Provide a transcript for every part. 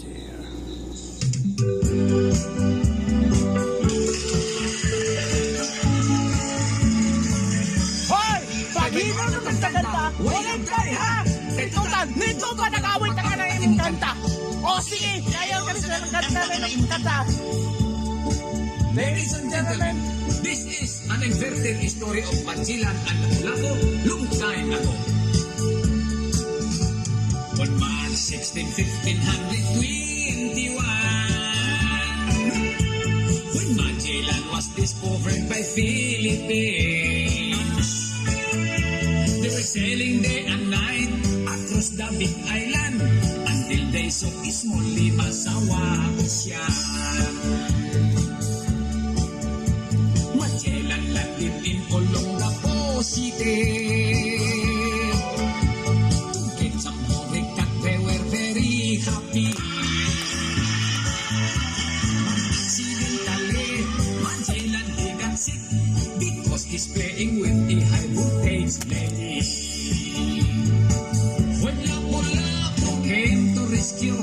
chair. Hoy! Pag-hinaw naman sa kanta, walang kaya ha! Nito ba nag-awit ka na yung kanta? O sige, ayaw ka rin ng kanta na yung kanta. Ladies and gentlemen, this is an inverted story of Magellan and Lapu long time ago. On March 16, 1521, when Magellan was discovered by Philippines, they were sailing day and night across the big island until they saw small Limasawa Ocean. Magellan landed in Olongapo City. To get some horeca, they were very happy. Accidentally, Magellan he got sick because he's playing with a high voltage lady. When Lapu-Lapu came to rescue,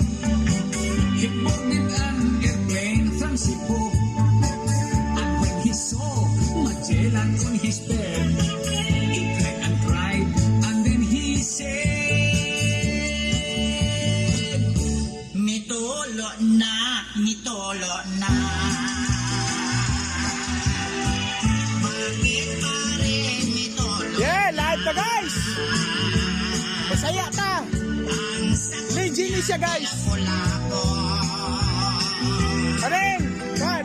he boarded an airplane from Cebu. He saw Magellan on his bed. He cried and cried, and then he said, Mitolo na, mitolo na. Bakit pa rin mitolo? Yeah, lahat na guys! Masaya ta! May genie siya guys! Lapu-Lapu. Karin! Kan!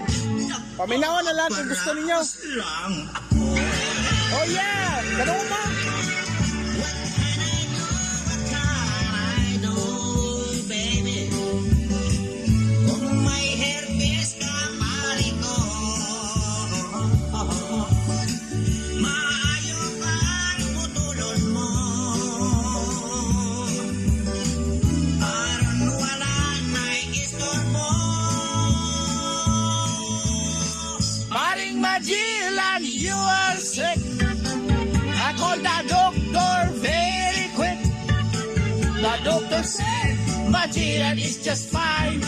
Paminawan na lang kung gusto ninyo. Lang ako. Oh yeah! Ganun mo! What can I do, baby? Kung may herpes ka, pari ko. Maayo kang putulon mo. Aron wala na'y istorbo. Paring Magellan, you are sick. I called the doctor very quick. The doctor said Magellan is just fine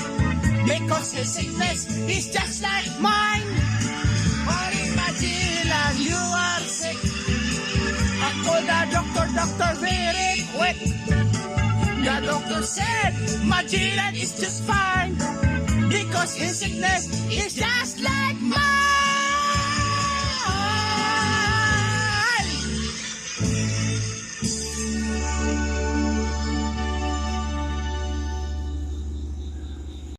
because his sickness is just like mine. Paring Magellan, you are sick. I called the doctor very quick. The doctor said Magellan is just fine because his sickness is just like mine.